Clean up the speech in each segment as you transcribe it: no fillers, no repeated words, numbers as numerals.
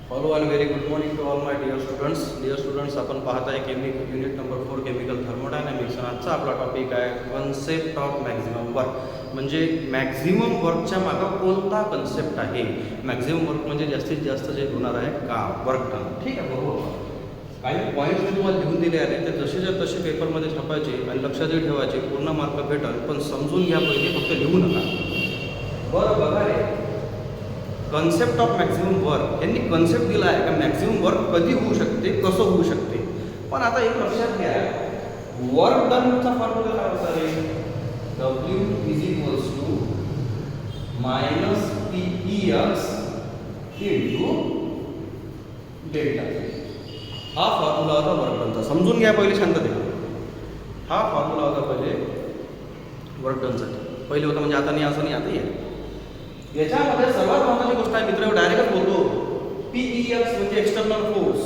Hello and very good morning to all my dear students. Dear students, आपण पाहत आहे unit number 4 chemical thermodynamics. आजचा आपला topic आहे कन्सेप्ट ऑफ मॅक्झिमम वर्क. म्हणजे मॅक्झिमम वर्कच्या मागं कोणता कन्सेप्ट आहे. मॅक्झिमम वर्क म्हणजे जास्तीत जास्त जे होणार आहे काम, वर्क डन. ठीक आहे, बरोबर. काही पॉईंट्स मी तुम्हाला लिहून दिले आहेत, ते जसेच्या तसे पेपरमध्ये छापायचे आणि लक्षातही ठेवायचे. पूर्ण मार्क भेटेल, पण समजून घ्या पहिले, फक्त लिहू नका. बरं, बघा रे, कन्सेप्ट ऑफ मॅक्झिमम वर्क यांनी कन्सेप्ट दिला आहे का मॅक्झिमम वर्क कधी होऊ शकते, कसं होऊ शकते. पण आता एक लक्षात घ्या, वर्क डनचा फॉर्म्युला काय होता रे? W is equals to minus PEX into delta. हा फॉर्म्युला होता वर्क डनचा. समजून घ्या पहिले, शांततेत. हा फॉर्म्युला होता पहिले वर्क डनसाठी. पहिले होता म्हणजे आता नाही, असं नाही, आता येईल. याच्यामध्ये सर्वात महत्त्वाची गोष्ट आहे मित्र, डायरेक्ट बोलतो. PEX म्हणजे एक्सटर्नल फोर्स,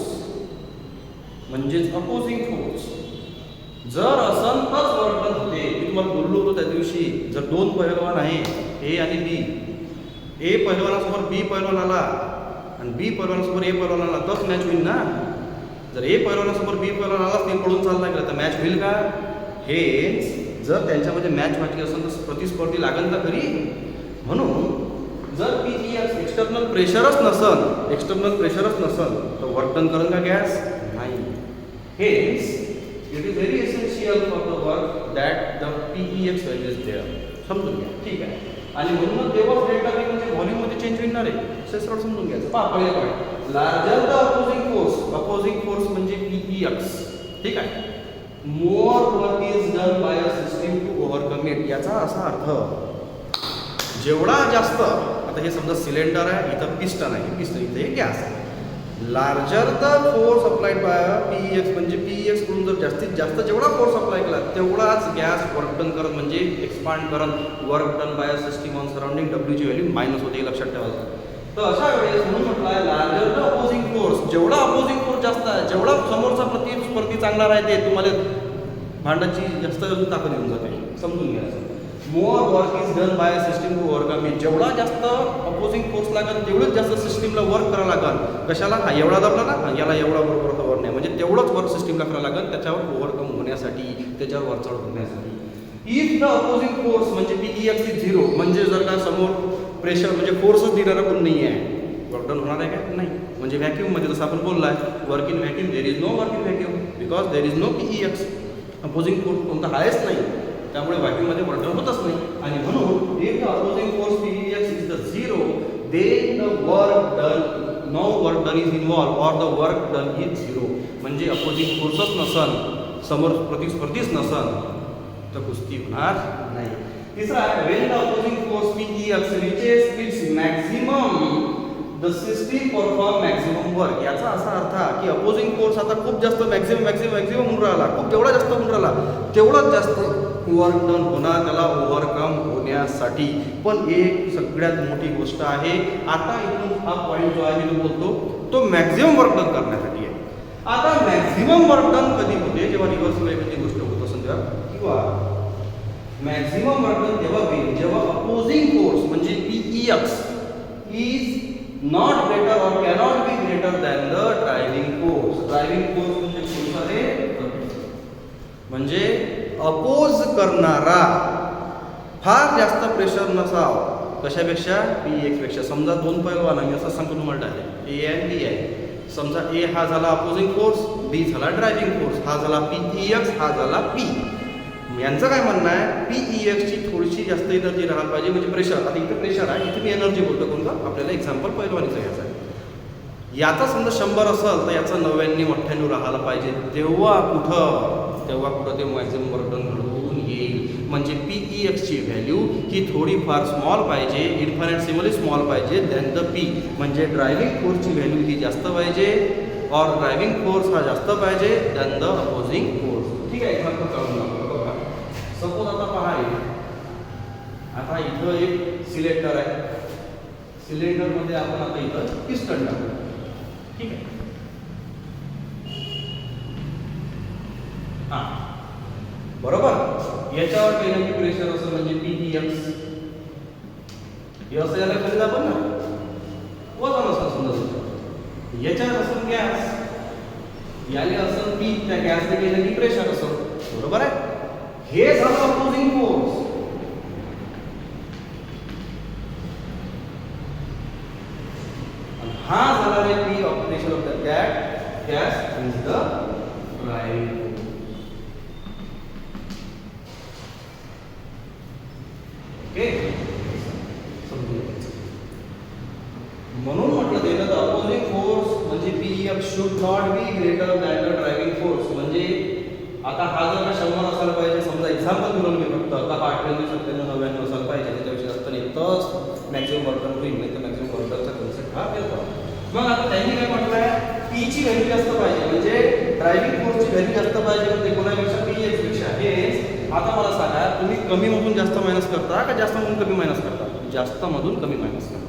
म्हणजेच अपोजिंग फोर्स. जर असन तरच वर्क डन होते. मी तुम्हाला बोललो होतो त्या दिवशी, जर दोन पहिलवान आहे ए आणि बी, ए पहिलवानासमोर बी पहिलवान आला आणि बी पहिलवानासमोर ए पहिलवान आला, तरच मॅच होईल ना. जर ए पहिलवानासमोर बी पहिलवान आलाच नाही, पळून चालला गेला, तर मॅच होईल का? हेच जर त्यांच्यामध्ये मॅच व्हायची असेल तर प्रतिस्पर्धी लागेल तर खरी. म्हणून जर PEX एक्सटर्नल प्रेशरच नसन तर वर्क डन करेल का गॅस? नाही. हेच it is very essential for the work that the PEX value is there. समजून घ्या, ठीक आहे. आणि म्हणून तेव्हाच डेल्टा V म्हणजे व्हॉल्यूममध्ये चेंज होणार आहे. सरळ समजून घ्यायचं. पहा पहिले point, larger the opposing force म्हणजे PEX, ठीक आहे. More work is done by a system to overcome it. याचा असा अर्थ, जेवढा जास्त, आता हे समजा सिलेंडर आहे, इथं पिस्टन आहे, पिस्टन इथे गॅस आहे. Larger the force applied by PEX म्हणजे PEX कडून जर जास्तीत जास्त जेवढा फोर्स अप्लाय केला तेवढाच गॅस वर्क डन करत, म्हणजे एक्सपांड करत. Work done by system on surrounding W ची व्हॅल्यू मायनस होते, लक्षात ठेवायचं. तर अशा वेळेस म्हणून म्हटलं आहे लार्जर द अपोजिंग फोर्स, जेवढा अपोजिंग फोर्स जास्त आहे, जेवढा समोरचा प्रतिस्पर्धी चांगला राहते, तुम्हाला भांडाची जास्त ताकद येऊन जाते. समजून घ्यायचं. More work is done by system to overcome it. जेवढा जास्त अपोजिंग फोर्स लागेल तेवढंच जास्त सिस्टीमला वर्क करावं लागेल. कशाला? हा एवढा दाबला ना, याला एवढा बरोबर होता वर नाही, म्हणजे तेवढंच वर्क सिस्टीमला करावं लागेल त्याच्यावर ओव्हरकम होण्यासाठी, त्याच्यावर वर चढ होण्यासाठी. इफ द अपोजिंग फोर्स म्हणजे PEX इज 0, म्हणजे जर का समोर प्रेशर म्हणजे फोर्सच देणारा कोण नाही आहे, वर्क डन होणार आहे का? नाही. म्हणजे व्हॅक्यूममध्ये जसं आपण बोललाय, work in vacuum, there is no work in vacuum because there is no PEX. Opposing force कोणता आहेच नाही, त्यामुळे व्हॅक्यूममध्ये वर्क डन होतच नाही. आणि म्हणून if the opposing force PEX is the 0, then the work done, no work done is involve or the work done is 0. म्हणजे अपोजिंग फोर्सच नसन, समोर प्रतिस्पर्धीच नसन, तर कुस्ती होणार नाही. तिसरा आहे, when the opposing force PEX reaches its maximum the system perform maximum work. याचा असा अर्थ आहे की अपोजिंग फोर्स आता खूप जास्त मॅक्झिमम होऊन राहिला, खूप जेवढा जास्त होऊन राहिला तेवढाच जास्त वर्क डन होणार त्याला ओव्हरकम होण्यासाठी. पण एक सगळ्यात मोठी गोष्ट आहे, आता इथून हा पॉईंट जो आहे मी बोलतो तो मॅक्झिमम वर्क डन करण्यासाठी आहे. आता मॅक्झिमम वर्क डन कधी होते? जेव्हा रिव्हर्स एखादी गोष्ट होत असेल तेव्हा, किंवा मॅक्झिमम वर्क डन तेव्हा होईल जेव्हा अपोजिंग फोर्स म्हणजे PEX इज नॉट ग्रेटर और cannot be greater than the driving force. Driving force म्हणजे कोणता रे? म्हणजे अपोज करणारा फार जास्त प्रेशर नसावं. कशापेक्षा? PEX पेक्षा. समजा दोन पैलवान, मी असं सांगतो तुम्हाला डायरेक्ट, A आणि B आहे. समजा A हा झाला अपोजिंग फोर्स, B झाला ड्रायव्हिंग फोर्स, हा झाला PEX, हा झाला P. यांचं काय म्हणणं आहे, PEX ची थोडीशी जास्त एनर्जी राहायला पाहिजे, म्हणजे प्रेशर. आता इथे प्रेशर आहे, इथे मी एनर्जी बोलतो. कोणतं? आपल्याला एक्झाम्पल पैलवानीचं घ्यायचं आहे. याचा समजा 100 असेल तर याचं 99-98 राहायला पाहिजे. तेव्हा कुठं ते मॅक्झिमम वर्क डन घडवून येईल. म्हणजे PEX ची व्हॅल्यू ही थोडीफार स्मॉल पाहिजे, इन्फायनेटसिमली स्मॉल पाहिजे दॅन द P. म्हणजे ड्रायव्हिंग फोर्सची व्हॅल्यू ही जास्त पाहिजे, और ड्रायव्हिंग फोर्स हा जास्त पाहिजे दॅन द अपोजिंग फोर्स. ठीक आहे, एक्झाम्पल काढून दाखवतो. सपोज आता पहा, आता इथं एक सिलेंडर आहे. सिलेंडरमध्ये आपण आता इथं पिस्टन टाकू. ठीक आहे. हा, बरोबर. याच्यावर काही ना प्रेशर असं म्हणजे PEX हे असं याला खाली दाबन ना, वजन असं समजा याच्यात असून गॅस, याले असून पी, त्या गॅसने गेलं की प्रेशर असं, बरोबर आहे. हे झालं अपोजिंग फोर्स. हा झाला रे P operation of the gas is the driving force. Okay, म्हणून म्हटलं गेलं तर अपोजिंग फोर्स म्हणजे PF should not be greater than the driving force. म्हणजे आता हा जर का 100 असायला पाहिजे, समजा एक्झाम्पल घेऊन मी फक्त आता हा 98, 97, 99 असायला पाहिजे, त्याच्यापेक्षा जास्त नाही तर मॅक्सिमम वर्क डन होईल, नाही तर मॅक्सिमम वर्क डनचा कन्सेप्ट हा फेल होतो. मग आता त्यांनी काय म्हटलंय, पी ची व्हॅल्यू जास्त पाहिजे, म्हणजे ड्रायव्हिंग फोर्सची व्हॅल्यू जास्त पाहिजे, म्हणजे कोणापेक्षा पी एक्स पेक्षा. हे आता मला सांगा, तुम्ही कमी मधून जास्त मायनस करता का जास्त मधून कमी मायनस करता? जास्त मधून कमी मायनस करता.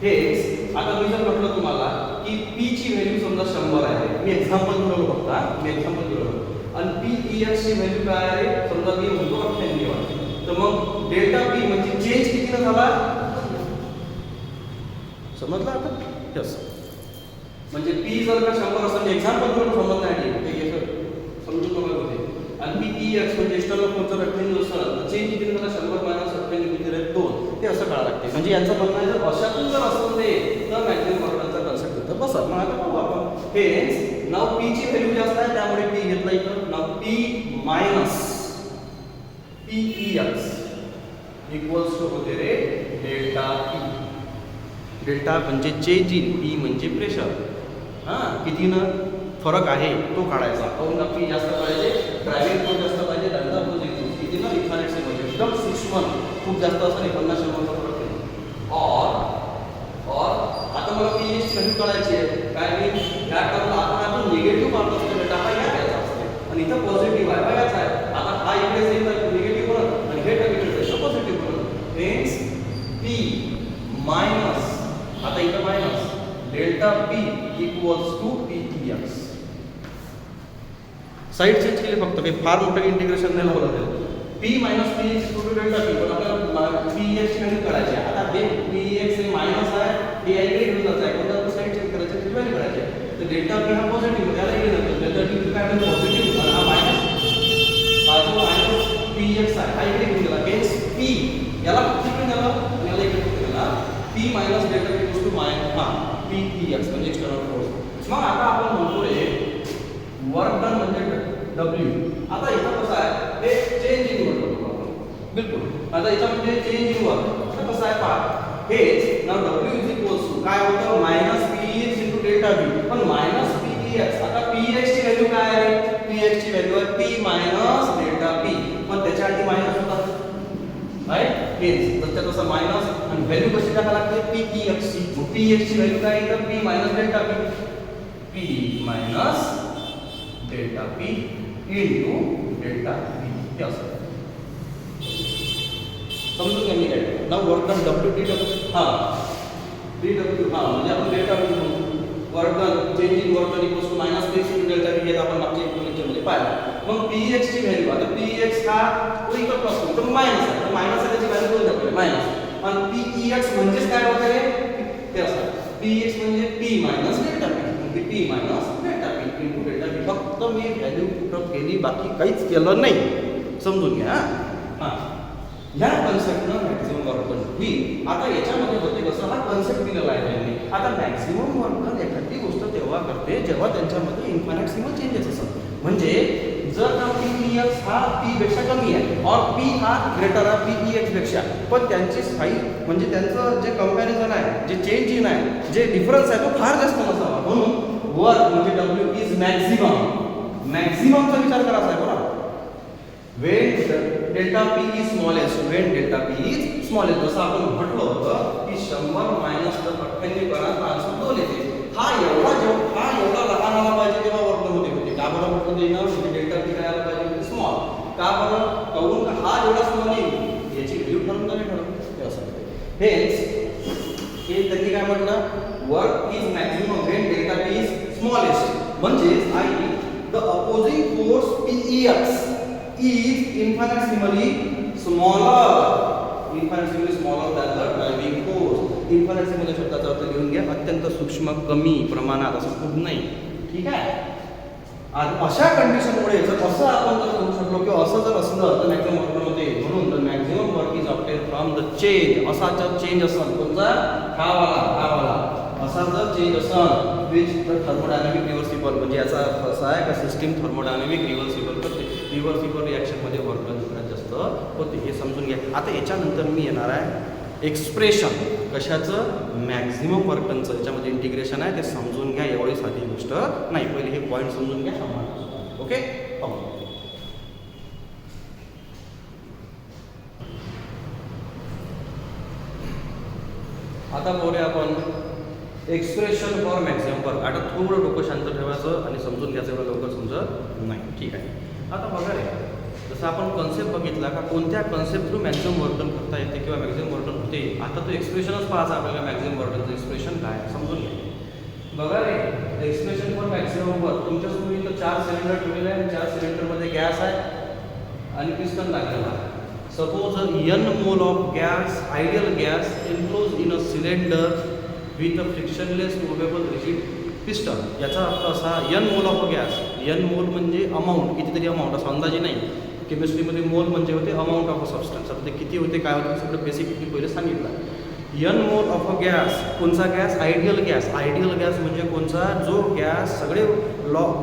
हेच आता मी जर म्हटलं तुम्हाला की पी ची व्हॅल्यू समजा 100 आहे, मी एक्झाम्पल दिलं फक्त, मी एक्झाम्पल दिलं, आणि पी ची व्हॅल्यू काय आहे, समजा मी म्हणतो 98 आहे, तर मग डेल्टा पी म्हणजे चेंज किती झाला, समजलं आता? यस, म्हणजे पी जर का 100 असेल, एक्झाम्पल दिलं समजलं नाही, समजून बघा होते. आणि पी एक्स म्हणजे एक्सटर्नल फोर्स जर 98 असेल तर चेंज किती झाला, 100 - 98 किती झाले, 2. ते असं कळायला लागते. म्हणजे यांचं म्हणणं आहे, जर अशातून जर असेल ते तर मॅक्सिमम वर्क डनचा कन्सेप्ट होतं. बस मग आता बघू आपण. हेच नाव पी ची व्हॅल्यू जास्त आहे, त्यामुळे पी घेतला इथं. नाव P minus P X equals to होते रे डेल्टा पी. डेल्टा म्हणजे चेंज इन, पी म्हणजे प्रेशर. किती न फरक आहे तो काढायचा. काहून का पी जास्त पाहिजे, ड्रायव्हिंग फोर्स जास्त पाहिजे, दंडा अपोजिंग फोर्स किती ना इन्फायनाइट म्हणजे एकदम सूक्ष्म, खूप जास्त असं नाही, 50-100 चा फरक नाही. और आता मला पी ची व्हॅल्यू काढायची आहे. काय मी या टर्मला आपण निगेटिव्ह पार्ट असतो, डेटा हा या घ्यायचा असते आणि इथं पॉझिटिव्ह आहे, बघायचा आहे. आता हा इकडे जाईल तर निगेटिव्ह बनत आणि हे टर्म इकडे जाईल पॉझिटिव्ह बनत. मीन्स पी मायनस, आता इथं minus delta P equals to P X. Side change केली फक्त, काही फार मोठं इंटिग्रेशन नाही लावलं त्याला. P minus P X equal to delta P, पण आपल्याला पी एक्स ची व्हॅल्यू काढायची आहे. आता हे पी एक्स हे मायनस आहे, हे इकडे घेऊन जायचं आहे, कोणता साइड चेंज करायचं, त्याची व्हॅल्यू काढायची आहे. तर डेल्टा पी हा पॉझिटिव्ह, त्याला इकडे जातो, डेल्टा पी काय आहे पॉझिटिव्ह, आणि हा मायनस, हा जो मायनस पी एक्स आहे हा इकडे घेऊन गेला. हेच पी याला इकडे गेला आणि याला इकडे घेऊन गेला. P minus delta P equals to P X म्हणजे एक्सटर्नल फोर्स. मग आता आपण म्हणतोय वर्क डन म्हणजे W. आता इथं कसं आहे, हे चेंज इन वर्क बिलकुल. आता इथं म्हणजे चेंज इन वर्क. आता कसं आहे पहा, हेच ना W इज इक्वल्स टू काय होतं, minus P X into delta B, पण मायनस पी एक्स. आता पी एक्स ची व्हॅल्यू काय आहे, पी एक्स ची व्हॅल्यू आहे पी मायनस डेल्टा पी, पण त्याच्या आधी मायनस होता, राईट. हेच तर तसं मायनस आणि व्हॅल्यू कशी टाकायला लागते, पी एक्स ची. पी एक्स ची व्हॅल्यू काय येतं, P minus delta P, P minus delta P into delta P. हे असं समजून घ्या. मी काय ना work done W D W, D W, म्हणजे आपण डेल्टा पी म्हणतो. Work done change in work done equals to minus P X into delta P, हे आपण मागच्या लेक्चरमध्ये पाहिलं. मग पी एक्स ची व्हॅल्यू, आता पी एक्स हा तो इकडे प्लस होतो, तर मायनस आहे, तर मायनस आहे त्याची व्हॅल्यू दोन टाकूया मायनस. आणि पी एक्स म्हणजेच काय होतं रे, ते असं पी एक्स म्हणजे पी मायनस डेल्टा पी, म्हणजे P minus delta P into delta P. फक्त मी व्हॅल्यू पुटअप केली, बाकी काहीच केलं नाही, समजून घ्या. ह्या कन्सेप्टनं मॅक्सिमम वर्क डन होईल. आता याच्यामध्ये होते कसं, हा कन्सेप्ट दिलेला आहे त्यांनी. आता मॅक्सिमम वर्क डन एखादी गोष्ट तेव्हा करते जेव्हा त्यांच्यामध्ये इन्फायनाइट सिमल चेंजेस असतात. म्हणजे जर का पी एक्स हा पी पेक्षा कमी आहे और पी हा ग्रेटर आहे पी एक्स पेक्षा, पण त्यांची साईज म्हणजे त्यांचं जे कंपॅरिझन आहे, जे चेंज इन आहे, जे डिफरन्स आहे तो फार जास्त नसावा. म्हणून वर्क म्हणजे डब्ल्यू इज मॅक्सिमम. मॅक्सिममचा विचार करायचा आहे बरोबर. when delta p is smallest, when delta p is smallest, जसं आपण म्हटलं होतं की 100 मायनस 98 करा तर आन्सर 2 येते. हा एवढा लहान आला पाहिजे तेव्हा वर्क होते. का बरं म्हटलं ते ना, म्हणजे डेल्टा पी काय आला पाहिजे स्मॉल. का बरं, काहून हा एवढा स्मॉल येईल याची व्हॅल्यू ठरवून का नाही ठरवलं ते असं. हेच हे त्यांनी काय म्हटलं, work is maximum when delta p is smallest, म्हणजे the opposing force Pex is infinitesimally smaller than the driving force. Infinite symbol या शब्दाचा अर्थ लिहून घ्या, अत्यंत सूक्ष्म, कमी प्रमाणात, असं खूप नाही. ठीक आहे. आणि अशा कंडिशनमुळे जर असं आपण जर करू शकलो किंवा असं जर असलं तर मॅक्झिमम वर्कमध्ये, म्हणून the maximum work is obtain from the change. असा जर चेंज असेल कोणता, हा वाला असा जर चेंज असेल विच द थर्मोडायनामिक रिव्हर्सिबल, म्हणजे याचा अर्थ असा आहे का सिस्टीम थर्मोडायनामिक रिव्हर्सिबल करते. रिव्हर्सिबल रिॲक्शनमध्ये वर्क डन सगळ्यात जास्त होते, हे समजून घ्या. आता याच्यानंतर मी येणार आहे एक्सप्रेशन, कशाचं, मॅक्झिमम वर्क डनचं. याच्यामध्ये इंटिग्रेशन आहे, ते समजून घ्या, एवढी साधी गोष्ट नाही. पहिले हे पॉईंट समजून घ्या. ओके. आता बोलूया आपण एक्सप्रेशन फॉर मॅक्झिमम वर्क. आता थोडं डोकं शांत ठेवायचं आणि समजून घ्यायचं, एवढं लवकर समजत नाही. ठीक आहे. आता बघा रे, जसं आपण कन्सेप्ट बघितला का कोणत्या concept through maximum work done करता येते किंवा मॅक्झिमम वर्क डन होते. आता तो एक्सप्रेशनच पाहायचा आपल्याला, मॅक्झिमम वर्क डनचं एक्सप्रेशन काय समजून घ्या. बघा रे, एक्सप्रेशन फॉर मॅक्झिमम वर्क, तुमच्यासमोर इथं 4 सिलेंडर ठेवलेले आहे. 4 सिलेंडरमध्ये गॅस आहे आणि पिस्टन लागलेला आहे. Suppose n mole of gas, ideal gas enclose in a cylinder with a frictionless movable rigid piston. याचा अर्थ असा, n mole of gas, n मोल म्हणजे अमाऊंट, कितीतरी अमाऊंट, असं अंदाजे नाही. केमिस्ट्रीमध्ये मोल म्हणजे होते अमाऊंट ऑफ अ सबस्टन्स. आता ते किती होते, काय होते, सगळं बेसिक मी पहिले सांगितलं. n mole of a gas, कोणचा gas, ideal gas. Ideal gas म्हणजे कोणचा, जो गॅस सगळे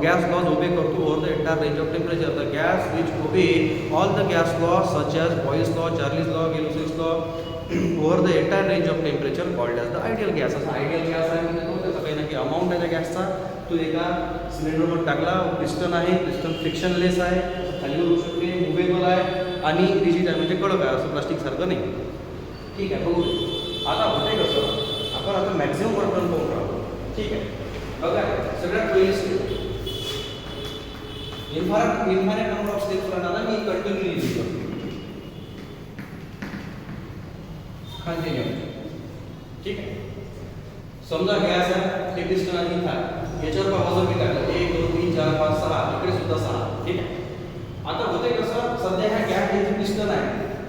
गॅस लॉज ओबे करतो over the entire range of temperature. The gas which obey all the gas law such as Boyle's law, Charles's law, Gay-Lussac's law over the entire range of temperature called as the ideal gas. असं ideal gas आहे म्हणजे तो त्याचा काही ना काही amount आहे त्या गॅसचा, तो एका सिलेंडरवर टाकला. पिस्टन आहे, पिस्टन फ्रिक्शनलेस आहे, खाली होऊ शकते, मुव्हेबल आहे आणि रिजिड आहे म्हणजे कडक आहे, असं प्लास्टिक सारखं नाही. ठीक आहे. बघू आता होते कसं, आपण आता मॅक्झिमम वर्क डन पाहून राहतो. ठीक आहे. बघा, सगळ्यात पहिली step infinite number of steps राहणार, मी कंटिन्यू लिहितो. कंटिन्यू. ठीक आहे. समजा गॅस आहे, हे पिस्टन आणि इथं याच्यावर वजन मी टाकलं 1 2 3 4 5 6, इकडे सुद्धा 6. ठीक आहे. आता होते कसं, सध्या ह्या गॅस जे पिस्टन आहे,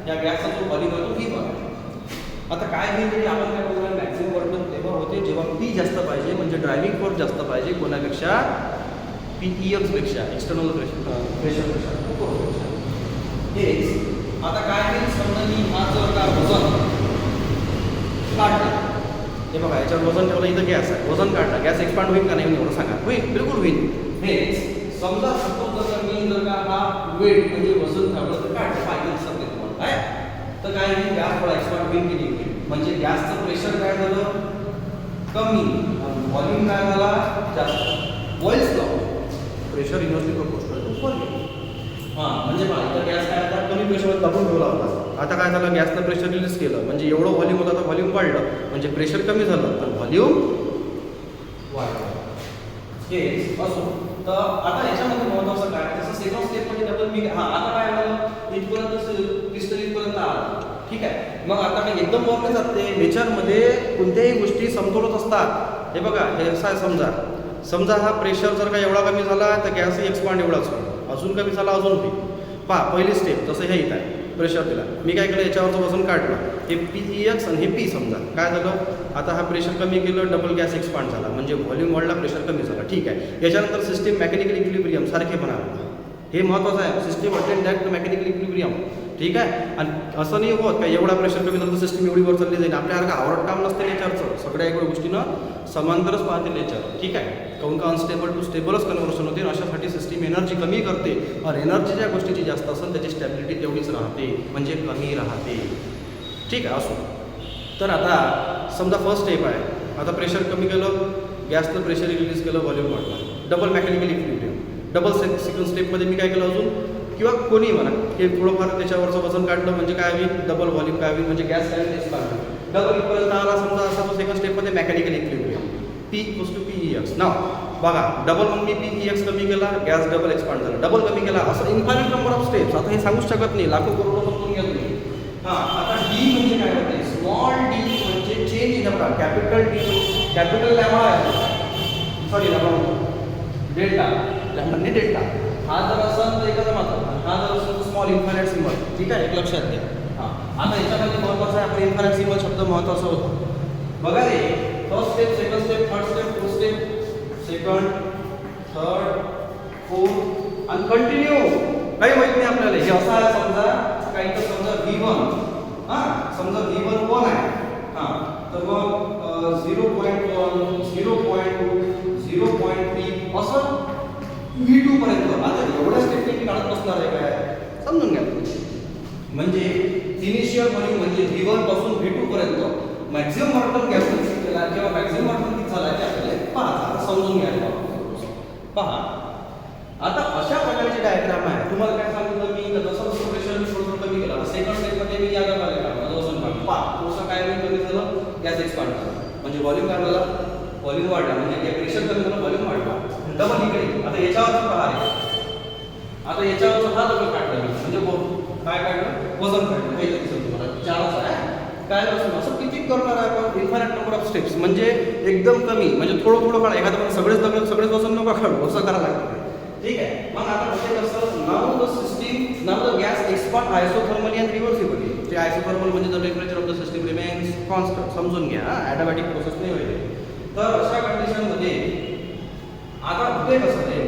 या गॅसचा जो व्हॉल्यूम आहे तो V बघा. आता काय घेईल, आपण काय बोलतो, मॅक्झिमम वर्क डन तेव्हा होते जेव्हा P जास्त पाहिजे, म्हणजे ड्रायव्हिंग फोर्स जास्त पाहिजे कोणापेक्षा, PEX पेक्षा, एक्सटर्नल प्रेशरपेक्षा. हेच आता काय होईल, समजा मी हा जर का वजन काढलं, हे बघा याच्यावर वजन ठेवलं, इथं गॅस आहे, वजन काढलं, गॅस एक्सपांड होईल का नाही एवढं सांगा. होईल, बिलकुल होईल. हेच समजा सपोज जर का हा वेट म्हणजे वजन ठेवलं तर काढलं पाहिजे समजेल तुम्हाला काय, तर काय होईल, गॅस थोडा एक्सपांड होईल की नाही, म्हणजे गॅसचं प्रेशर काय झालं, कमी, व्हॉल्यूम काय झाला, जास्त. Boyle's law, pressure inversely proportional to volume. म्हणजे पहा, इथं गॅस काय आता कमी प्रेशरवर दाबून ठेवला होता. आता काय झालं, गॅसनं प्रेशर रिलीज केलं, म्हणजे एवढं व्हॉल्यूम होतं, आता व्हॉल्यूम वाढलं, म्हणजे प्रेशर कमी झालं तर व्हॉल्यूम वाढलं. हे असो. तर आता याच्यामध्ये महत्त्वाचं काय, तसं सेकंड स्टेपमध्ये डबल मी आता काय झालं, इथपर्यंत पिस्टन इथपर्यंत आला. ठीक आहे. मग आता काही एकदम वरले जाते, नेचरमध्ये कोणत्याही गोष्टी समतोलच असतात. हे बघा, हे असं समजा हा प्रेशर जर का एवढा कमी झाला तर गॅसही एक्सपांड एवढाच होईल, अजून कमी झाला अजून होईल. पहा, पहिली स्टेप जसं हे इथं आहे, प्रेशर दिला, मी काय केलं, याच्यावरचं वजन काढलं, हे PEX आणि हे P. समजा काय झालं, आता हा प्रेशर कमी केलं, डबल गॅस एक्सपांड झाला, म्हणजे व्हॉल्यूम वाढला, प्रेशर कमी झाला. ठीक आहे. याच्यानंतर सिस्टीम मेकॅनिकल इक्विलिब्रियम सारखेपणा, हे महत्त्वाचं आहे. System attend that to mechanical equilibrium. ठीक आहे. आणि असं नाही होत का एवढा प्रेशर कमी झालं तर सिस्टीम एवढी वर चालली जाईल, आपल्याला आवडत काम नसते नेचरचं, सगळ्या एवढ्या गोष्टीनं समांतरच पाहते नेचर. ठीक आहे. काहून का अनस्टेबल टू स्टेबलच कन्व्हर्शन होते, अशासाठी सिस्टीम एनर्जी कमी करते, आणि एनर्जी ज्या गोष्टीची जास्त असेल त्याची स्टॅबिलिटी तेवढीच राहते, म्हणजे कमी राहते. ठीक आहे. असो. तर आता समजा फर्स्ट स्टेप आहे, आता प्रेशर कमी केलं, गॅसनं प्रेशर रिलीज केलं, व्हॉल्यूम वाढला, double mechanical equilibrium. Double second स्टेपमध्ये मी काय केलं अजून, किंवा कोणी म्हणा, हे थोडंफार त्याच्यावरचं वजन काढलं, म्हणजे काय होईल, डबल व्हॉल्यूम काय होईल, म्हणजे गॅस काय एक्सपांड होईल, डबल इक्वल आला. समजा असा तो सेकंड स्टेपमध्ये मेकॅनिकल इक्विलिब्रियम, P = PEX. नाव बघा, डबल मग मी PEX कमी केला, गॅस डबल एक्सपांड झाला, डबल कमी केला, असं इन्फायनाईट नंबर ऑफ स्टेप्स. आता हे सांगूच शकत नाही, लाखो करोडो समजून घ्या तुम्ही. आता D म्हणजे काय होते, स्मॉल d म्हणजे चेंज इन बघा, कॅपिटल D, कॅपिटल लॅम्बा आहे, सॉरी लॅम्बा डेल्टा, लॅम्बा नाही डेल्टा. हा जर असेल तर एखादा मात्र, हा जर असेल तर स्मॉल इन्फायनाईट सिम्बॉल. ठीक आहे. एक लक्षात घ्या. आता याच्यामध्ये महत्त्वाचं आहे, आपण इन्फायनाईट सिम्बॉल शब्द महत्त्वाचा होता. 4 आणि कंटिन्यू काही माहित नाही आपल्याला. हे असं आहे समजा काही तर समजा V1 समजा V1 1 आहे तर मग 0.1 0.2 0.3 असं V2 पर्यंत. आता एवढ्या स्टेप मी काढत बसणार आहे काय समजून घ्या. म्हणजे इनिशियल व्हॉल्यूम म्हणजे V1 पासून V2 पर्यंत मॅक्सिमम वर्क डन कॅल्क्युलेट केला किंवा मॅक्सिमम वर्क डन किती झाला ते आपल्याला पहा समजून घ्यायला पहा. आता अशा प्रकारचे डायग्राम आहे. तुम्हाला काय सांगितलं मी जसं जसं प्रेशर मी थोडं कमी केलं सेकंड स्टेप मध्ये मी या दाबाला काढला वजन काढलं पहा थोडंसं काय मी कमी झालं गॅस एक्सपांड झाला म्हणजे व्हॉल्यूम काय झाला व्हॉल्यूम वाढला म्हणजे प्रेशर कमी झालं व्हॉल्यूम वाढला. डबल इकडे आता याच्यावर पहा रे आता याच्यावर हा दगड काढला मी म्हणजे काय काढलं वजन काढलं हे दिसेल तुम्हाला 4च आहे काय असं किती करणार आहे आपण इन्फायनाइट नंबर ऑफ स्टेप्स म्हणजे एकदम कमी म्हणजे थोडं थोडं काढा एखादं सगळेच दगड सगळेच वजन नका काढू असं करायला लागतं. ठीक आहे मग आता म्हणजे कसं नाव द सिस्टीम नाव the gas expand isothermally and reversibly. ते आयसोथर्मल म्हणजे the temperature of the system remains constant समजून घ्या ॲटोमॅटिक प्रोसेस नाही होईल. तर अशा कंडिशनमध्ये आता ते कसं ते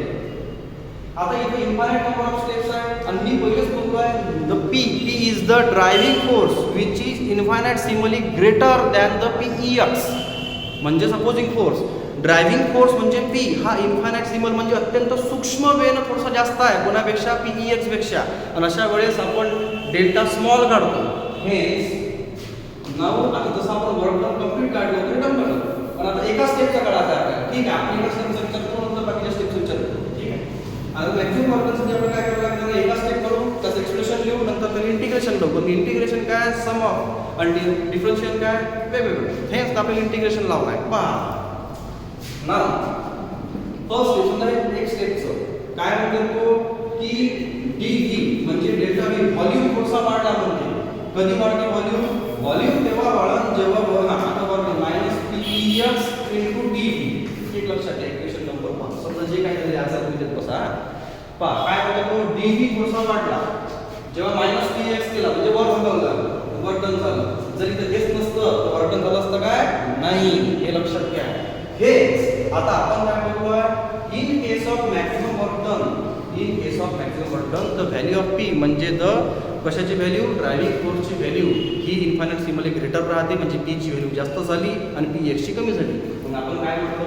आता इथे इन्फायनाइट नंबर ऑफ स्टेप्स आहे आणि मी पहिलेच बोललो आहे the P is the driving force which is infinitesimally greater than the PEX म्हणजे सपोजिंग फोर्स. ड्रायव्हिंग फोर्स म्हणजे P हा इन्फायनाइटसिमल म्हणजे अत्यंत सूक्ष्म वेळेनं थोडासा जास्त आहे कोणापेक्षा PEX पेक्षा आणि अशा वेळेस आपण डेल्टा स्मॉल काढतो. हेच नाव आता जसं आपण वर्क डन कंप्लीट काढलं रिटर्न काढलं पण आता एका स्टेपचा काढायचा आहे आपल्याला. ठीक आहे आपण एका स्टेपचा विचार करू नंतर बाकीच्या स्टेपचा विचार करू. ठीक आहे आता मॅक्सिमम वर्क डनसाठी आपण काय करावं लागतं एका स्टेप करू त्याचं एक्सप्रेशन लिहू नंतर त्याला इंटिग्रेशन करू. पण इंटिग्रेशन काय सम ऑफ आणि डिफरन्शियल काय वेगवेगळं हेच आपल्याला इंटिग्रेशन लावलं आहे पहा. ना फर्स्ट स्टेप समजा एक स्टेपचं काय म्हणतो तो की dV म्हणजे डेल्टा V व्हॉल्यूम थोडासा वाढला म्हणजे कधी वाढते व्हॉल्यूम तेव्हा वाढन जेव्हा आता वाढते -PEX * dV. एक लक्षात घ्या इक्वेशन नंबर 1 समजा जे काही झाले आन्सर तुम्ही देत बसा पहा काय म्हणतो तो dV थोडासा वाढला जेव्हा -PEX केला म्हणजे वर्क डन झालं. जरी ते हेच नसतं तर वर्क डन झालं असतं काय नाही हे लक्षात घ्या. हेच आता आपण काय बघूया in case of maximum work done the value of P म्हणजे द कशाची व्हॅल्यू ड्रायव्हिंग फोर्सची व्हॅल्यू ही इन्फायनाइटसिमली ग्रेटर राहते म्हणजे P ची व्हॅल्यू जास्त झाली आणि PX ची कमी झाली. मग आपण काय म्हणतो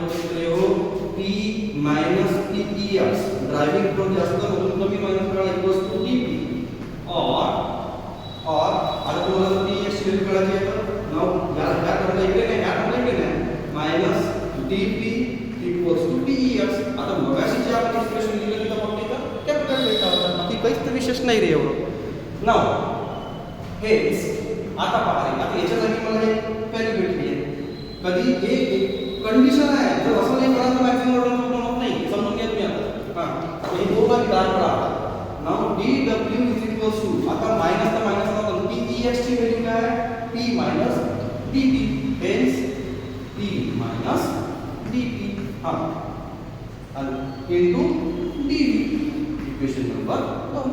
P - PEX ड्रायव्हिंग फोर्स जास्त म्हणून कमी मायनस करा इक्वल्स टू dP और आता तुम्हाला PX ची व्हॅल्यू कळाली आहे तर नाव या करता इकडे नाही या करता इकडे नाही dP = PEX. आता मगाशी जे आपण एक्सप्रेशन लिहिलं तिथं फक्त कॅपिटल डेल्टा होता बाकी काहीच तर विशेष नाही रे एवढं. नाव हेच आता पहा आता याच्या जागी मला एक व्हॅल्यू भेटली आहे कधी एक कंडिशन आहे जर असं नाही करा तर मॅक्सिमम वर्क डन होत नाही समजून घ्या तुम्ही. आता हे दोन दार पडा नाव dW आता मायनस तर मायनस होता PEX ची व्हॅल्यू काय P - dP hence P - dP आणि इनटू dV इक्वेशन नंबर 2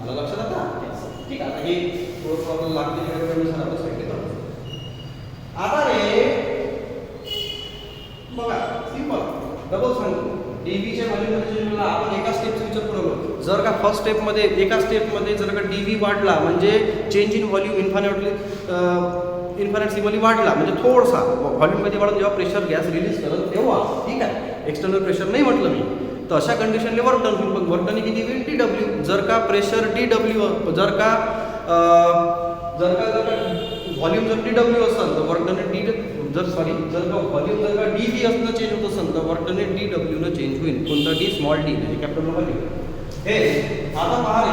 आला लक्षात आता. ठीक आहे आता हे थोडं प्रॉब्लेम लागते त्यानुसार आपण सॉल्व्ह करू. आता रे बघा सिंपल डबल सांगतो dV च्या व्हॅल्यू मध्ये आपण एका स्टेपचा विचार करू. जर का फर्स्ट स्टेप मध्ये एका स्टेप मध्ये जर का dV वाढला म्हणजे चेंज इन व्हॉल्यूम इन्फायनाइटसिमली वाढला म्हणजे थोडासा व्हॉल्यूममध्ये वाढून जेव्हा प्रेशर गॅस रिलीज करत तेव्हा ठीक आहे एक्सटर्नल प्रेशर नाही म्हटलं मी तर अशा कंडिशनले वर्क डन होईल. मग वर्क डन किती होईल dW. जर का प्रेशर dW जर का व्हॉल्यूम जर dW असेल तर वर्क डन जर का व्हॉल्यूम जर का dV असणं चेंज होत असेल तर वर्क डन dW न चेंज होईल. कोणता d स्मॉल d म्हणजे कॅपिटल व्हॅल्यू हे आता पहा रे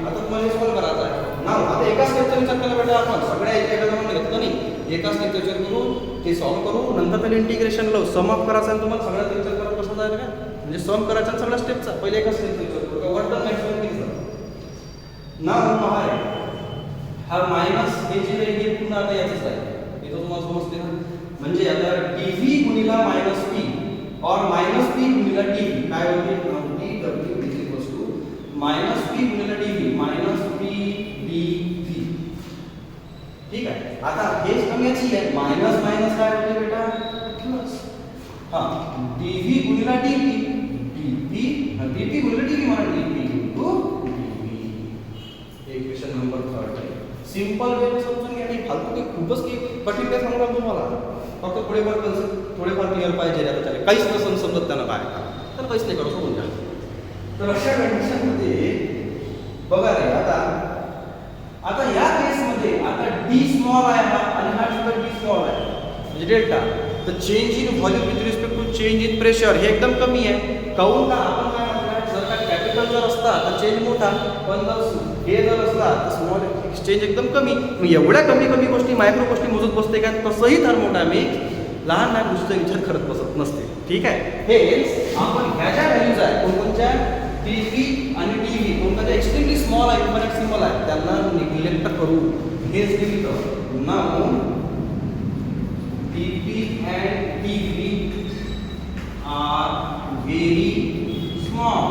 आता तुम्हाला सॉल्व्ह करायचं आहे ना. आता एका स्टेपचा विचार केला पाहिजे आपण सगळ्या एका जमान घेतलं नाही एका स्टेपचा विचार करू ते सॉल्व्ह करू नंतर त्याला इंटिग्रेशन लावू सम ऑफ करायचं आहे तुम्हाला सगळ्याचा विचार करा कसं जाईल का म्हणजे सम करायचा आहे सगळ्या स्टेपचा पहिले एका स्टेपचा विचार करू वर्क डन मॅक्सिमम किती झालं ना पहा रे हा मायनस हे जे आहे हे पुन्हा आता याचंच आहे हे तर तुम्हाला समजते ना म्हणजे आता dV गुणिला -P और -P गुणिला dV काय होते dW -P गुणिला dV -P dV. ठीक आहे आता हेच कमीची आहे मायनस मायनस काय होते बेटा प्लस dV गुणिला dV dt गुणिले dv म्हणा dt into dv. Equation number 3 आहे. सिंपल वे समजून घ्या. आणि फालतू काही खूपच काही कठीण काय सांगू लागतो तुम्हाला. फक्त थोडेफार कन्सेप्ट थोडेफार क्लिअर पाहिजे आता त्याला. काहीच नसेल समजत त्यांना काय तर काहीच नाही करू सोडून द्या. तर अशा कंडिशनमध्ये बघा रे आता या केसमध्ये आता d स्मॉल आहे हा आणि हा सुद्धा d स्मॉल आहे म्हणजे डेल्टा. तर change in volume with respect to change in pressure हे एकदम कमी आहे. काऊन का आपण काय म्हणतो जर का कॅपिटल जर असता तर चेंज मोठा पण हे जर असला तर स्मॉल चेंज एकदम कमी. मग एवढ्या कमी गोष्टी मायक्रो गोष्टी मोजत बसते का तसंही थर्मोडायनॅमिक्स लहान लहान गोष्टीचा विचार करत बसत नसते. ठीक आहे. हे आपण ह्या ज्या व्हॅल्यूज आहे कोणकोणत्या TP आणि DV कोणत्या एक्स्ट्रीमली स्मॉल आहे इन्फायनाइट सिम्बॉल आहे त्यांना निग्लेक्ट करू. हेच लिहितो now TP and DV are very small.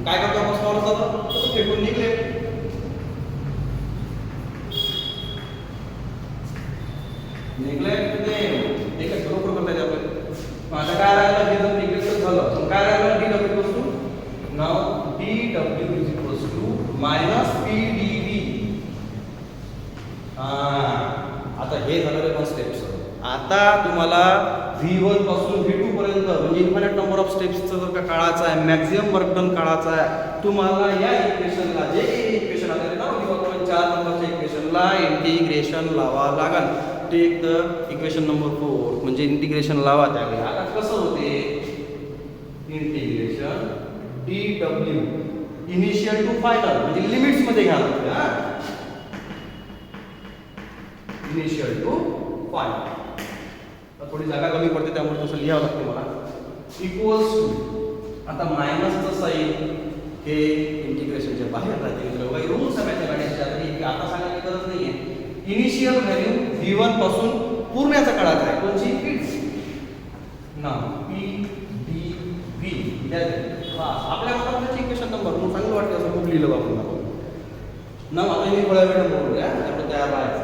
काय करतो आपण स्मॉल असतात तर फेकून निग्लेक्ट. निग्लेक्ट ते काय बरोबर करता येते आपल्याला. आता काय राहिलं हे जर निग्लेक्ट झालं तर काय राहिलं dw equals to now dw is equals to minus pdv. आता हे झालं रे पण स्टेप्स. आता तुम्हाला v1 पासून v2 पर्यंत म्हणजे इन्फायनाइट नंबर ऑफ स्टेप्सचा जर का काढायचा आहे मॅक्सिमम वर्क डन काढायचा आहे तुम्हाला या इक्वेशनला जे इक्वेशन आलेले ना किंवा 4 नंबरच्या इक्वेशनला इंटिग्रेशन लावा लागेल. टेक द इक्वेशन नंबर 4 म्हणजे इंटिग्रेशन लावा त्यावेळी. आता कसं होते integration dw initial to final म्हणजे लिमिट्स मध्ये घ्यायला लागते. हा इनिशियल टू फायनल. थोडी जागा कमी पडते त्यामुळे तसं लिहावं लागते मला. इक्वल्स टू आता मायनसचं साईन हे इंटिग्रेशनच्या बाहेर राहते. काही रूल्स आहे मॅथमॅटिक्सच्या तरी आता सांगायची गरज नाही आहे. इनिशियल व्हॅल्यू v1 पासून पूर्ण याचा काढायचा आहे कोणची ना p d v आपल्या मताची इक्वेशन नंबर म्हणून चांगलं वाटतं असं खूप लिहिलं आपण ना. आता मी थोड्या वेळ बोलूया त्यामुळे तयार राहायचं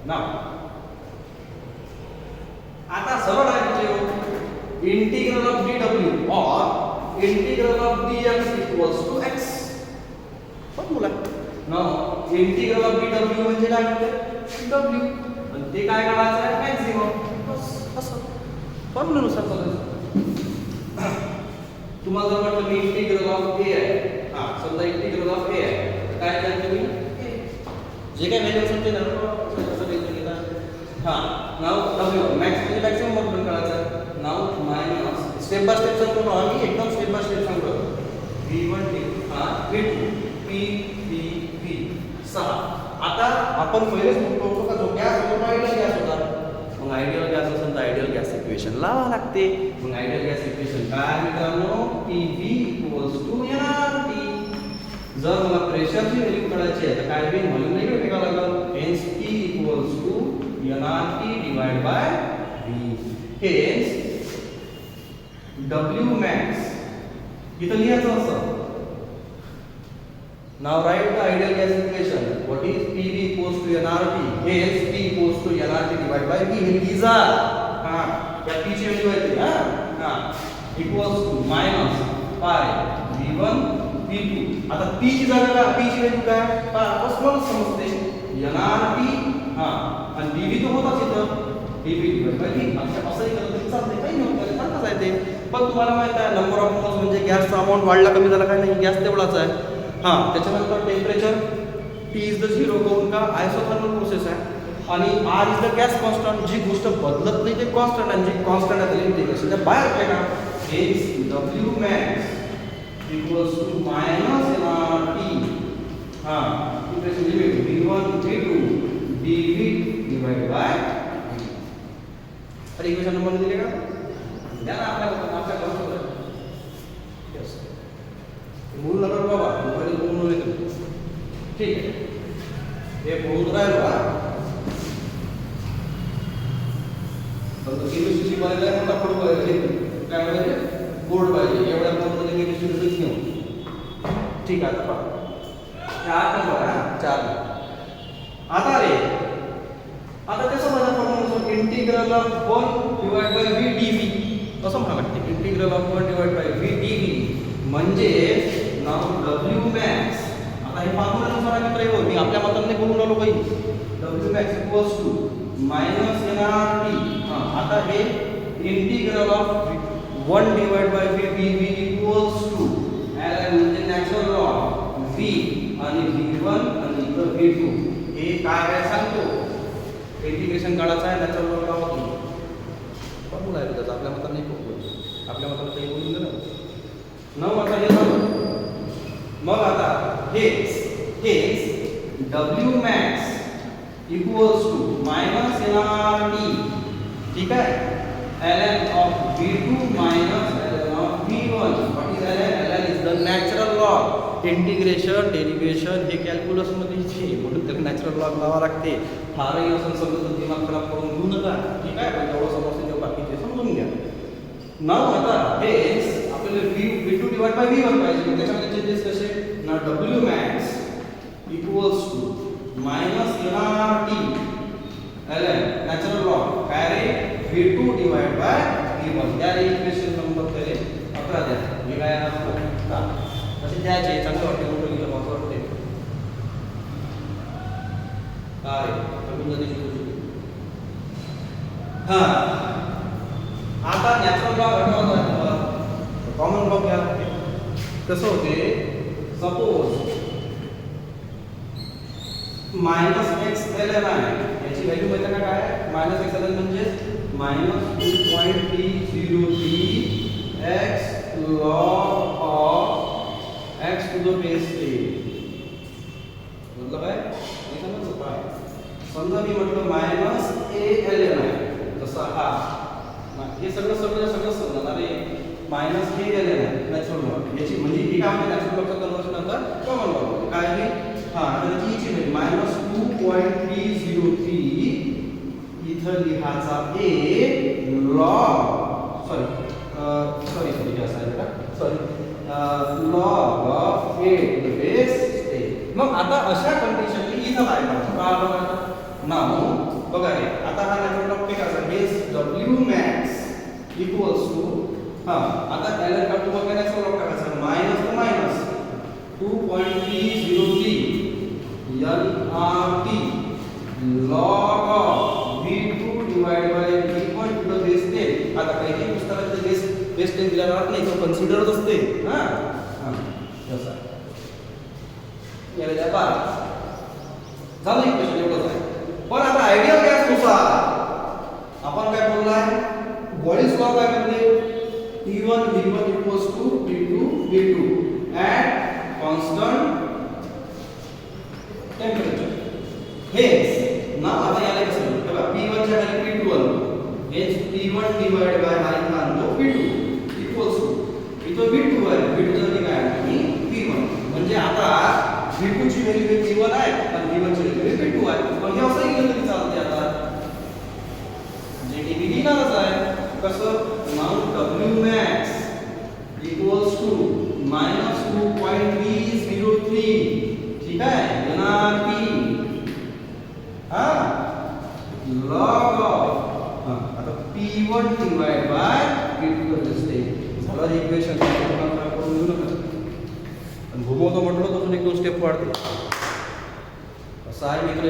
ना. आता सरळ आहे इंटिग्रल ऑफ dw और integral of dx equals to x. पण मुला ना इंटिग्रल ऑफ dw म्हणजे काय होते w आणि ते काय काढायचं आहे मॅक्सिमम. बस असं फॉर्म्युलानुसार चालायचं. तुम्हाला जर म्हटलं मी इंटिग्रल ऑफ a आहे हा समजा इंटिग्रल ऑफ a आहे काय करायचं तुम्ही जे काय व्हॅल्यू असेल ते कसं द्यायचं हा नाव w मॅक्स म्हणजे मॅक्सिमम वर्क करायचं. नाव मायनस स्टेप बाय स्टेप सांगतो आम्ही एकदम स्टेप बाय स्टेप सांगतो. v1 हा v2 p d v 6. आता आपण पहिलेच म्हणतो का जो गॅस होता आयडियल गॅस होता. मग आयडियल गॅस असेल तर आयडियल गॅस इक्वेशन लावा लागते. मग आयडियल गॅस इक्वेशन काय मित्रांनो PV इक्वल्स टू nRT. जर मला प्रेशरची व्हॅल्यू काढायची आहे तर काय होईल व्हॉल्यूम नाही वेगळा लागेल. Hence P equals to nRT divide by V. Hence W max इथं लिहायचं असं. Now write the ideal gas equation. What is PV equals to nRT? Hence P equals to nRT divided by V. हे लिहिजा. हां या P ची value आहे ती हां equals to minus pi V1 V2. आता P ची जागा का P ची व्हॅल्यू काय असं समजते nRT हां आणि dV तो होताच इथं dV divided by V. असंही केलं तरी चालते काही नाही होत सारखंच आहे ते. पण तुम्हाला माहित आहे नंबर ऑफ मोल्स म्हणजे गॅसचा अमाउंट वाढला कमी झाला काय नाही गॅस तेवढाच आहे. हां त्याच्यानंतर temperature T is the zero करून का आयसोथर्मल प्रोसेस आहे आणि R is the gas constant. जी गोष्ट बदलत नाही ते कॉन्स्टंट आणि जी कॉन्स्टंट आहे त्याला इंटिग्रेशन त्या बाहेर आहे का. Hence W max equals to minus nRT हां integration limit V1 V2 dV divided by अरे इक्वेशन नंबर दिले का द्या ना आपल्या करू यस मूल नंबर बाबा मोबाईल बोलून येतो ठीक आहे. हे बोलून राहिलो हा पण केमिस्ट्री पाहिजे मोठा बोर्ड पाहिजे काय पाहिजे बोर्ड पाहिजे. एवढ्या बोर्डमध्ये केमिस्ट्री घेऊ ठीक आहे. आता 4 नंबर हा 4. आता रे आता त्याचं माझा formula integral of 1 divide by v dv असं म्हणा लागते. Integral of 1 divide by V D V म्हणजे नाव डब्ल्यू मॅक्स. आता हे फॉर्म्युलानुसार आम्ही प्रयोग मी आपल्या मताने बोलून आलो काही. W max equals to minus N R T. आता हे integral of 1 divide by V D V equals to म्हणजे नॅचरल लॉग व्ही आणि v1 आणि इथं v2 हे काय आहे सांगतो. इंटिग्रेशन काढायचं आहे नॅचरल लॉग लावा. फॉर्म्युला आहे त्याचा आपल्या मताने नाही खूप आपल्या मताने काही बोलून दिलं न आता हे झालं. मग आता हेच W max equals to minus N R T. ठीक आहे. ln of v2 minus ln of v1. what is ln? ln is the natural log. Integration derivation हे कॅल्क्युलस मध्ये म्हणून त्याला नॅचरल लॉग लावा लागते. फारही असं समजून दिमाग खराब करून घेऊ नका. ठीक आहे. पण जेवढं समजते तेव्हा बाकीचे समजून घ्या. नाव आता हेच आपल्याला v2 डिवाइड बाय v1 पाहिजे. त्याच्यामध्ये चेंजेस कसे ना w max equals to minus N R T ln natural log काय रे v2 डिवाइड बाय v1. त्या इक्वेशन नंबर पहिले 11 द्या. हे काय आहे असे द्यायचे. चांगलं वाटते मोठं लिहिलं असं वाटते काय कमी नदी. हां आता नॅचरल लॉग हटवायचा कॉमन लॉग घ्या. कसं होते suppose minus X L N आहे याची व्हॅल्यू माहिती का काय. मायनस एक्स एल एन म्हणजे minus 2.303 X log of x to the base a. मतलब आहे हे समजलं काय. समजा मी म्हटलं मायनस a l n आहे तसा हा हे सगळं समजणार आहे. मायनस a l n आहे नॅचरल लॉग याची म्हणजे हे काय आहे नॅचरल लॉगचं कन्वर्जन आता कॉमन लॉग काय आहे. हां तर ची व्हॅल्यू मायनस 2.303 इथं लिहायचा a लॉग सॉरी हे असायला का log of a to the base a. मग आता अशा कंडिशनली इथं काय करायचं नाव बघा रे. आता हा नॅचरल लॉग काय करायचा हेच w max इक्वल्स टू आता ln काढतो बघा नॅचरल लॉग टाकायचा minus two minus 2.303 nrt log of v2 divide by v1 to the base 10. आता काही पुस्तकात बेस 10 दिला राहत नाही तो कन्सिडरच असते. हां तसा याला द्या 12 झालं इक्वेशन एवढंच आहे. पण आता आयडियल गॅस नुसार आपण काय बोललाय बॉडीज लॉ काय म्हणजे T1 V1 equals to T2 V2 at constant temperature. हेच ना आता याला कसं बघा P1 च्या खाली P2 हेच T1 डिवाइड बाय हा इथं आणतो P2 इक्वल्स टू इथं V2 आहे. V2 चं काय आहे V1 म्हणजे आता V2 ची व्हॅल्यू V1 आहे आणि V1 ची व्हॅल्यू V2 आहे. पण हे असंही केलं तरी चालते. आता जे की लिहिणारच आहे कसं नाव W max equals to minus 2.303 ठीक आहे nRT log of आता P1 divided by P2 असते. झालं इक्वेशन करून घेऊ नका. आणि घुमवतो म्हटलं तर एक दोन स्टेप वाढते. असं आहे मित्र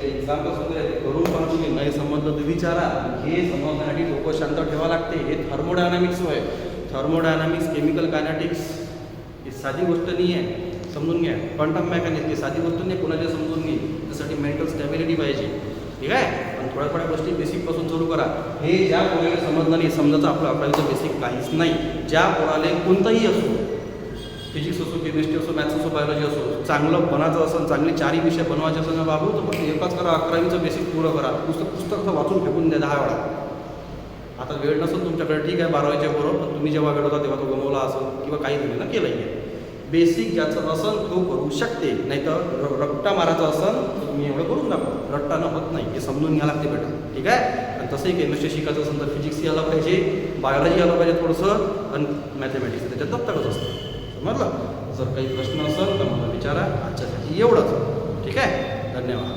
एक्झाम्पल्स वगैरे करून पण तुम्ही नाही समजलं तर विचारा. हे समजण्यासाठी डोकं शांत ठेवा लागते. हे थर्मोडायनामिक्स आहे. थर्मोडायनामिक्स केमिकल कायनेटिक्स ही साधी गोष्ट नाही आहे. समजून घ्या. क्वांटम मेकॅनिक्स ही साधी गोष्ट नाही. कोणाला समजून घे त्यासाठी मेंटल स्टॅबिलिटी पाहिजे. ठीक आहे. पण थोड्या थोड्या गोष्टी बेसिकपासून सुरू करा. हे ज्या कोणाला समजलं नाही समजायचं आपलं आपल्याला बेसिक काहीच नाही. ज्या कोणाला कोणताही असो फिजिक्स असो केमिस्ट्री असो मॅथ्स असो बायोलॉजी असो चांगलं बनायचं असेल चांगले 4 विषय बनवायचे असेल ना बाबू तर फक्त एकच करा 11वीचं बेसिक पुरं करा. पुस्तक वाचून फेकून द्या 10 वेळा. आता वेळ नसेल तुमच्याकडे ठीक आहे 12वीच्या बरोबर पण तुम्ही जेव्हा वेळ होता तेव्हा तो गमवला असेल किंवा काही तुम्ही ना केलं आहे. बेसिक ज्याचं असेल तो करू शकते. नाही तर रट्टा मारायचा असेल तर तुम्ही एवढं करून दाखवा. रट्टानं होत नाही हे समजून घ्यायला लागते बेटा. ठीक आहे. आणि तसंही केमिस्ट्री शिकायचं असेल तर फिजिक्स यायला पाहिजे बायोलॉजी यायला पाहिजे थोडंसं आणि मॅथमॅटिक्स त्याच्यात दप्तरच असतं. समजलं. जर काही प्रश्न असेल तर मला विचारा. आजच्यासाठी एवढंच. ठीक आहे. धन्यवाद.